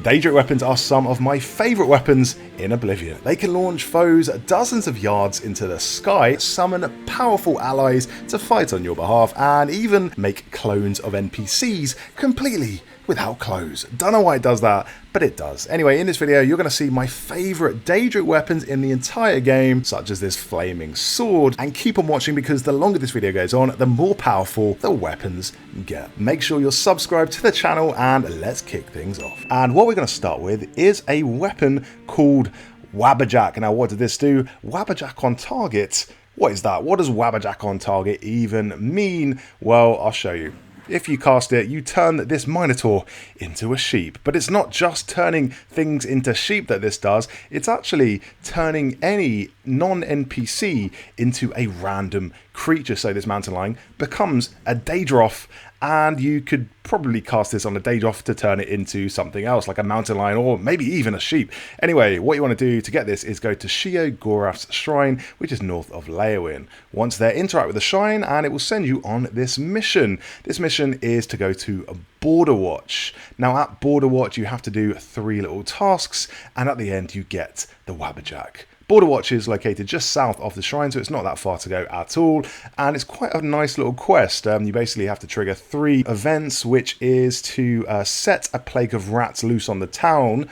Daedric weapons are some of my favourite weapons in Oblivion. They can launch foes dozens of yards into the sky, summon powerful allies to fight on your behalf, and even make clones of NPCs completely without clothes. Don't know why it does that, but it does. Anyway, in this video, you're going to see my favourite Daedric weapons in the entire game, such as this flaming sword, and keep on watching because the longer this video goes on, the more powerful the weapons get. Make sure you're subscribed to the channel and let's kick things off. And what we're going to start with is a weapon called Wabberjack. Now, what did this do? Wabberjack on target. What is that? What does Wabberjack on target even mean? Well, I'll show you. If you cast it, you turn this Minotaur into a sheep. But it's not just turning things into sheep that this does, it's actually turning any non-NPC into a random creature. So this mountain lion becomes a Daedroth, and you could probably cast this on a Daedroth to turn it into something else, like a mountain lion or maybe even a sheep. Anyway, what you want to do to get this is go to Sheogorath's shrine, which is north of Leyawiin. Once there, interact with the shrine and it will send you on this mission. This mission is to go to Border Watch. Now at Border Watch you have to do 3 little tasks, and at the end you get the Wabberjack. Border Watch is located just south of the shrine, so it's not that far to go at all, and it's quite a nice little quest. You basically have to trigger 3 events, which is to set a plague of rats loose on the town,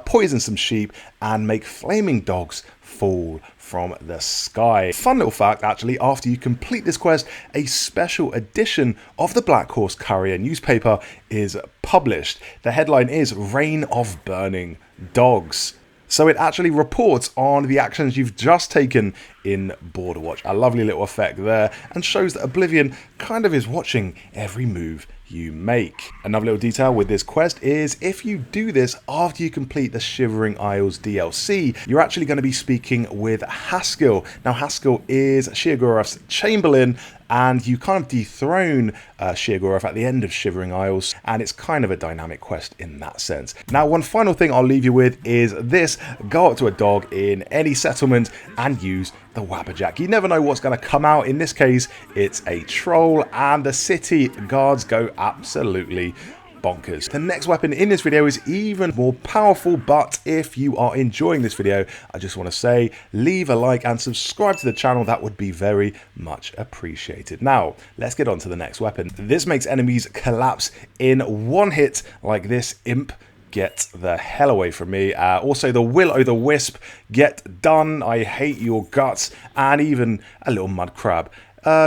poison some sheep, and make flaming dogs fall from the sky. Fun little fact, actually, after you complete this quest, a special edition of the Black Horse Courier newspaper is published. The headline is Reign of Burning Dogs. So it actually reports on the actions you've just taken in Border Watch. A lovely little effect there, and shows that Oblivion kind of is watching every move you make. Another little detail with this quest is if you do this after you complete the Shivering Isles DLC, you're actually going to be speaking with Haskill. Now Haskill is Sheogorath's Chamberlain, and you kind of dethrone Sheogorath at the end of Shivering Isles, and it's kind of a dynamic quest in that sense. Now, one final thing I'll leave you with is this: go up to a dog in any settlement and use the Wabberjack. You never know what's going to come out. In this case, it's a troll, and the city guards go absolutely bonkers. The next weapon in this video is even more powerful, but if you are enjoying this video, I just want to say leave a like and subscribe to the channel. That would be very much appreciated. Now let's get on to the next weapon. This makes enemies collapse in one hit like this. Imp, get the hell away from me. Also the Will-o'-the-Wisp, get done, I hate your guts, and even a little mud crab.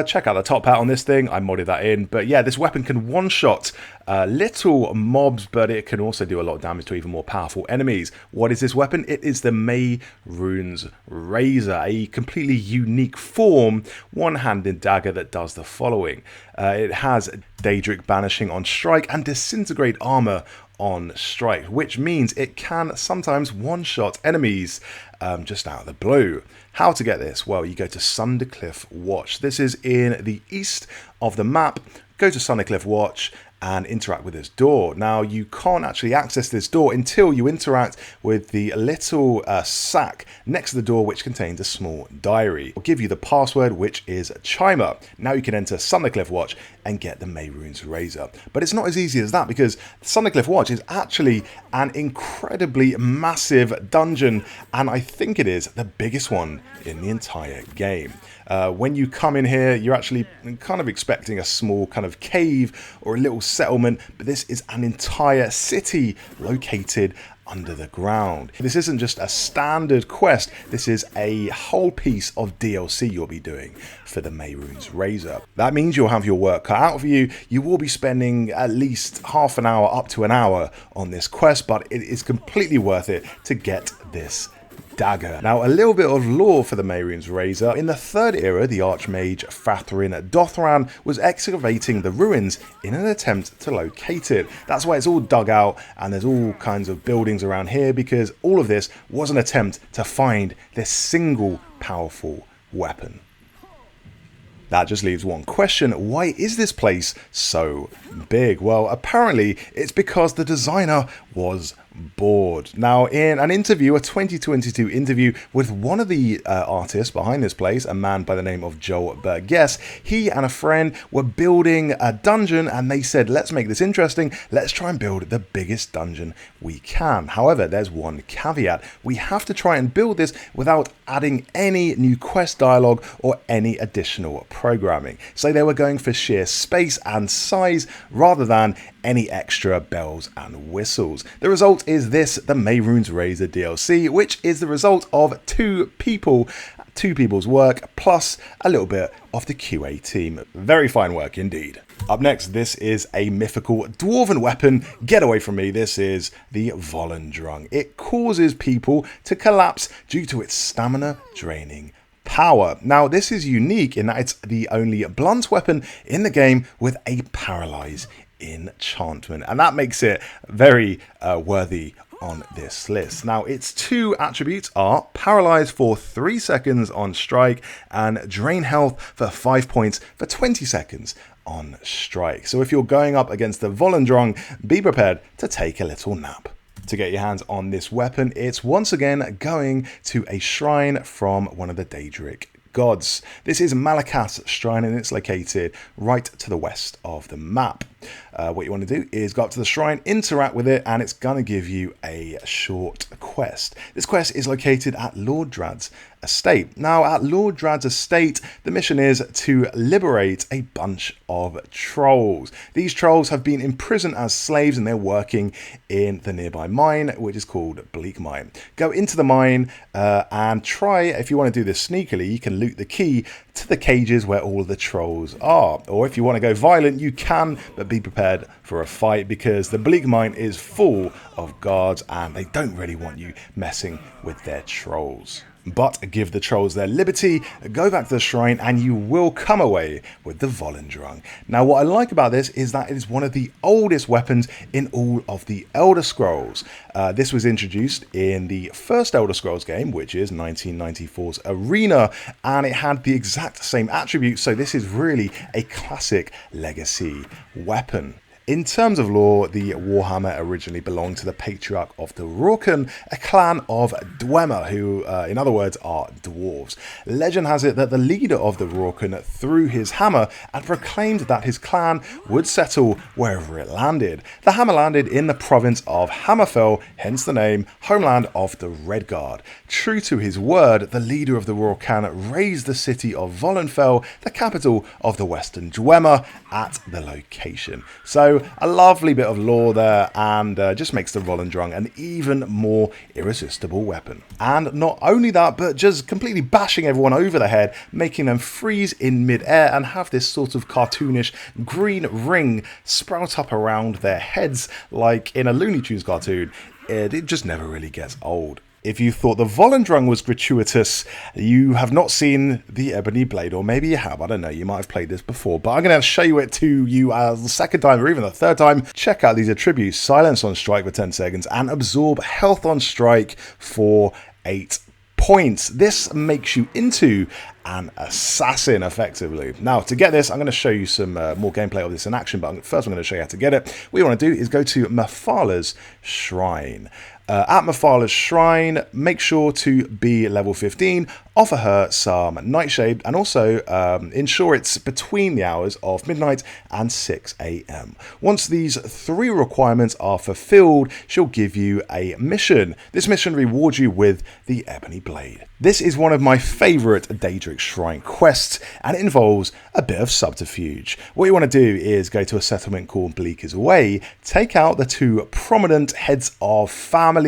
Check out the top hat on this thing, I modded that in. But yeah, this weapon can one-shot little mobs, but it can also do a lot of damage to even more powerful enemies. What is this weapon? It is the Mehrunes Razor, a completely unique form, one-handed dagger that does the following. It has Daedric Banishing on strike and Disintegrate Armor on strike, which means it can sometimes one-shot enemies just out of the blue. How to get this? Well, you go to Sundercliff Watch. This is in the east of the map. Go to Sundercliff Watch and interact with this door. Now, you can't actually access this door until you interact with the little sack next to the door, which contains a small diary. I'll give you the password, which is Chimer. Now you can enter Sundercliff Watch and get the Mehrunes Razor. But it's not as easy as that, because Sundercliff Watch is actually an incredibly massive dungeon, and I think it is the biggest one in the entire game. When you come in here, you're actually kind of expecting a small kind of cave or a little settlement, but this is an entire city located under the ground. This isn't just a standard quest, this is a whole piece of DLC you'll be doing for the Mehrunes Razor. That means you'll have your work cut out for you. You will be spending at least half an hour up to an hour on this quest, but it is completely worth it to get this dagger. Now, a little bit of lore for the Mehrunes Razor. In the 3rd era, the Archmage Fathrin Dothran was excavating the ruins in an attempt to locate it. That's why it's all dug out and there's all kinds of buildings around here, because all of this was an attempt to find this single powerful weapon. That just leaves one question: why is this place so big? Well, apparently it's because the designer was bored. Now, in an interview, a 2022 interview with one of the artists behind this place, a man by the name of Joel Burgess, he and a friend were building a dungeon, and they said, let's make this interesting, let's try and build the biggest dungeon we can. However, there's one caveat. We have to try and build this without adding any new quest dialogue or any additional programming. So they were going for sheer space and size rather than any extra bells and whistles. The result is this, the Mehrunes Razor DLC, which is the result of two people's work plus a little bit of the QA team. Very fine work indeed. Up next, this is a mythical dwarven weapon. Get away from me. This is the Volendrung. It causes people to collapse due to its stamina draining power. Now, this is unique in that it's the only blunt weapon in the game with a paralyze enchantment, and that makes it very worthy on this list. Now, its two attributes are paralyze for 3 seconds on strike and drain health for 5 points for 20 seconds on strike. So if you're going up against the Volendrung, be prepared to take a little nap. To get your hands on this weapon, it's once again going to a shrine from one of the Daedric gods. This is Malakat's shrine, and it's located right to the west of the map. What you want to do is go up to the shrine, interact with it, and it's going to give you a short quest. This quest is located at Lord Drad's estate. Now, at Lord Drad's estate, the mission is to liberate a bunch of trolls. These trolls have been imprisoned as slaves, and they're working in the nearby mine, which is called Bleak Mine. Go into the mine and try, if you want to do this sneakily, you can loot the key to the cages where all the trolls are. Or if you want to go violent, you can, but be prepared for a fight, because the Bleak Mine is full of guards and they don't really want you messing with their trolls. But give the trolls their liberty, go back to the shrine, and you will come away with the Volendrung. Now, what I like about this is that it is one of the oldest weapons in all of the Elder Scrolls. This was introduced in the first Elder Scrolls game, which is 1994's Arena, and it had the exact same attributes, so this is really a classic legacy weapon. In terms of lore, the Warhammer originally belonged to the Patriarch of the Rorken, a clan of Dwemer, who, in other words, are dwarves. Legend has it that the leader of the Rorken threw his hammer and proclaimed that his clan would settle wherever it landed. The hammer landed in the province of Hammerfell, hence the name, homeland of the Redguard. True to his word, the leader of the Rorken raised the city of Volenfell, the capital of the Western Dwemer, at the location. So, a lovely bit of lore there, and just makes the Volendrung an even more irresistible weapon. And not only that, but just completely bashing everyone over the head, making them freeze in mid-air and have this sort of cartoonish green ring sprout up around their heads like in a Looney Tunes cartoon. It just never really gets old. If you thought the Volendrung was gratuitous, you have not seen the Ebony Blade, or maybe you have, I don't know, you might have played this before, but I'm going to show it to you the second time or even the third time. Check out these attributes: silence on strike for 10 seconds and absorb health on strike for 8 points. This makes you into an assassin, effectively. Now, to get this, I'm going to show you some more gameplay of this in action, but first I'm going to show you how to get it. What you want to do is go to Mephala Shrine. At Mephala Shrine, make sure to be level 15, offer her some nightshade, and also ensure it's between the hours of midnight and 6 AM. Once these 3 requirements are fulfilled, she'll give you a mission. This mission rewards you with the Ebony Blade. This is one of my favourite Daedric Shrine quests, and it involves a bit of subterfuge. What you want to do is go to a settlement called Bleaker's Way, take out the 2 prominent heads of family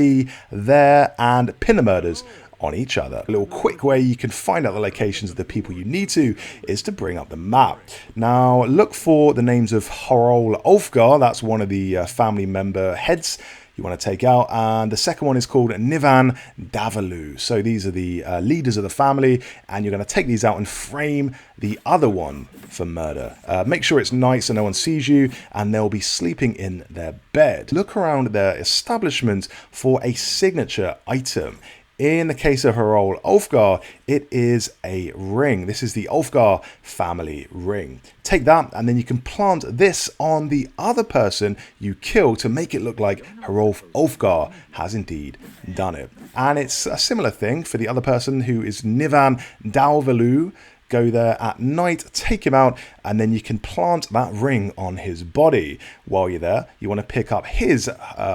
there, and pin the murders on each other. A little quick way you can find out the locations of the people you need to is to bring up the map. Now, look for the names of Horol Ulfgar, that's one of the family member heads you want to take out, and the second one is called Nivan Davalu. So these are the leaders of the family, and you're going to take these out and frame the other one for murder. Make sure it's night so no one sees you, and they'll be sleeping in their bed. Look around their establishment for a signature item. In the case of her old Ulfgar, it is a ring. This is the Ulfgar family ring. Take that, and then you can plant this on the other person you kill to make it look like Hrolf Ulfgar has indeed done it. And it's a similar thing for the other person who is Nivan Dalvalu. Go there at night, take him out, and then you can plant that ring on his body. While you're there, you want to pick up his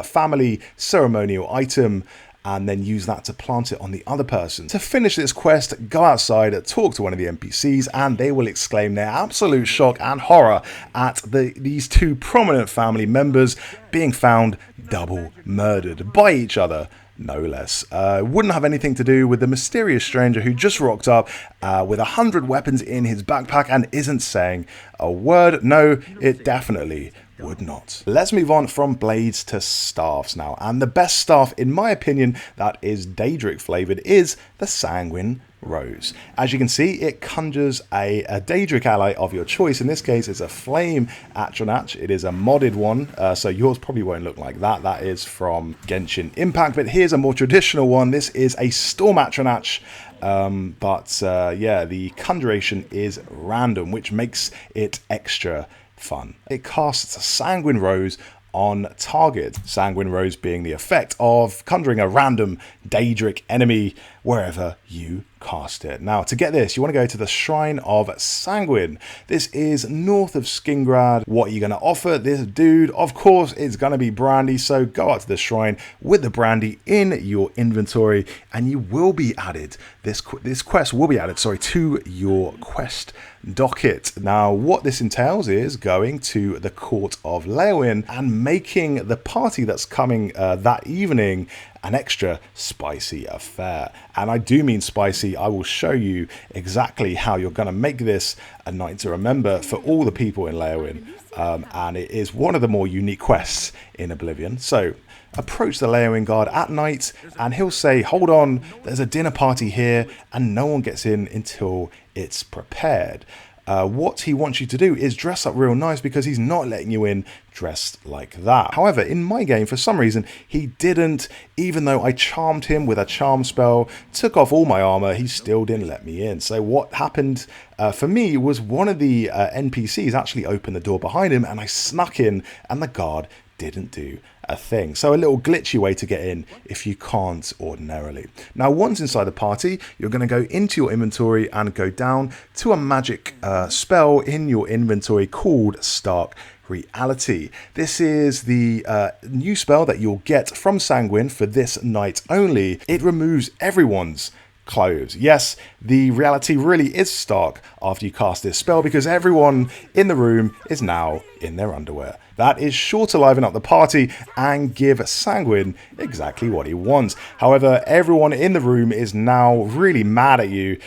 family ceremonial item and then use that to plant it on the other person. To finish this quest, go outside, talk to one of the NPCs, and they will exclaim their absolute shock and horror at these two prominent family members being found double murdered by each other. No less. Wouldn't have anything to do with the mysterious stranger who just rocked up with 100 weapons in his backpack and isn't saying a word. No, it definitely would not. Let's move on from blades to staffs now. And the best staff, in my opinion, that is Daedric flavored is the Sanguine Rose. As you can see, it conjures a Daedric ally of your choice. In this case, it's a Flame Atronach. It is a modded one, so yours probably won't look like that. That is from Genshin Impact, but here's a more traditional one. This is a Storm Atronach. Yeah, the conjuration is random, which makes it extra fun. It casts a Sanguine Rose on target. Sanguine Rose being the effect of conjuring a random Daedric enemy wherever you cast it. Now, to get this, you want to go to the Shrine of Sanguine. This is north of Skingrad. What are you going to offer this dude? Of course, it's going to be brandy, so go out to the shrine with the brandy in your inventory, and you will be added. This quest will be added, to your quest docket. Now, what this entails is going to the court of Leowyn and making the party that's coming that evening an extra spicy affair. And I do mean spicy. I will show you exactly how you're going to make this a night to remember for all the people in Leowyn. And it is one of the more unique quests in Oblivion. So approach the Leowyn guard at night and he'll say, hold on, there's a dinner party here and no one gets in until it's prepared. What he wants you to do is dress up real nice because he's not letting you in dressed like that. However, in my game, for some reason, he didn't. Even though I charmed him with a charm spell, took off all my armor, he still didn't let me in. So what happened for me was one of the NPCs actually opened the door behind him and I snuck in and the guard didn't do a thing. So a little glitchy way to get in if you can't ordinarily. Now, once inside the party, you're going to go into your inventory and go down to a magic spell in your inventory called Stark Reality. This is the new spell that you'll get from Sanguine for this night only. It removes everyone's clothes. Yes, the reality really is stark after you cast this spell because everyone in the room is now in their underwear. That is sure to liven up the party and give Sanguine exactly what he wants. However, everyone in the room is now really mad at you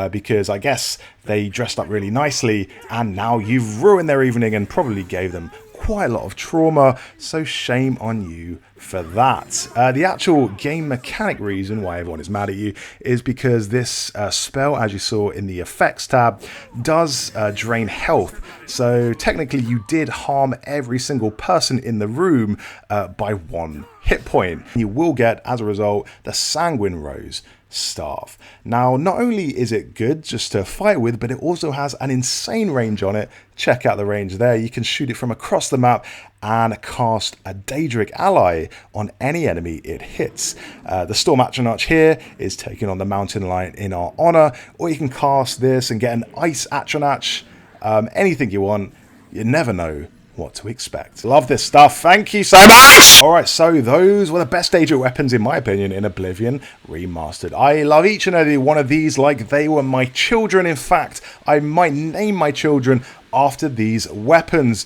because I guess they dressed up really nicely and now you've ruined their evening and probably gave them quite a lot of trauma, so shame on you for that. The actual game mechanic reason why everyone is mad at you is because this spell, as you saw in the effects tab, does drain health. So technically you did harm every single person in the room by 1 hit point. You will get, as a result, the Sanguine Rose staff. Now, not only is it good just to fight with, but it also has an insane range on it. Check out the range there. You can shoot it from across the map and cast a Daedric ally on any enemy it hits. The Storm Atronach here is taking on the Mountain Lion in our honor, or you can cast this and get an Ice Atronach. Anything you want. You never know what to expect. Love this stuff. Thank you so much. Alright, so those were the best Daedric weapons in my opinion in Oblivion Remastered. I love each and every one of these like they were my children. In fact, I might name my children after these weapons.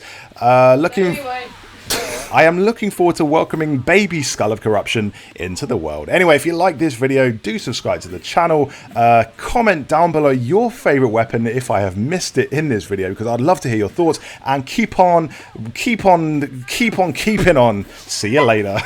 I am looking forward to welcoming baby Skull of Corruption into the world. Anyway, if you like this video, do subscribe to the channel. Comment down below your favorite weapon if I have missed it in this video, because I'd love to hear your thoughts. And keep on keeping on. See you later.